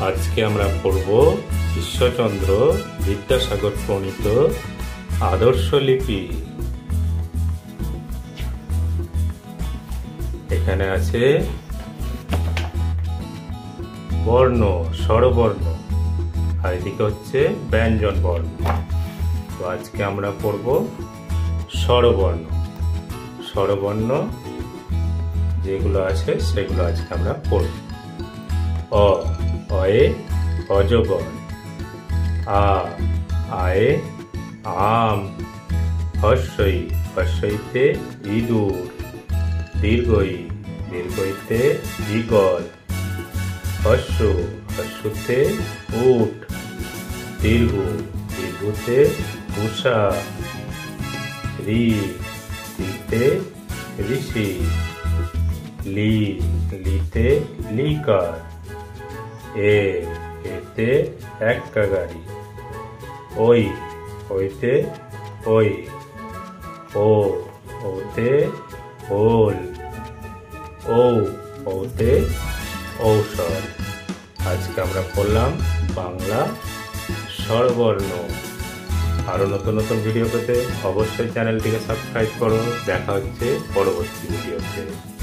আজকে আমরা পড়ব ঈশ্বরচন্দ্র বিদ্যাসাগর প্রণীত আদর্শ লিপি। এখানে আছে বর্ণ, স্বরবর্ণ, আর এদিকে হচ্ছে ব্যঞ্জন বর্ণ। তো আজকে আমরা পড়ব স্বরবর্ণ। স্বরবর্ণ যেগুলো আছে সেগুলো আজকে আমরা পড়ব। অ, অয়ে অজগর। আ, আয়ে আম। হর্ষই, হর্ষইতে ইঁদুর। দীর্ঘই, দীর্ঘইতে ঈগল। হর্ষু, হর্ষুতে উট। দীর্ঘ, দীর্ঘতে উষা। রি, রিতে ঋষি। লি, লিতে লিকার। এ, এতে এক্কা গাড়ি। ওই, ওইতে ওই। ও, ওতে ওল। ও, ওতে ঔষধ। আজকে আমরা পড়লাম বাংলা স্বরবর্ণ। আরো নতুন নতুন ভিডিও পেতে অবশ্যই চ্যানেলটিকে সাবস্ক্রাইব করো। দেখা হচ্ছে পরবর্তী ভিডিওতে।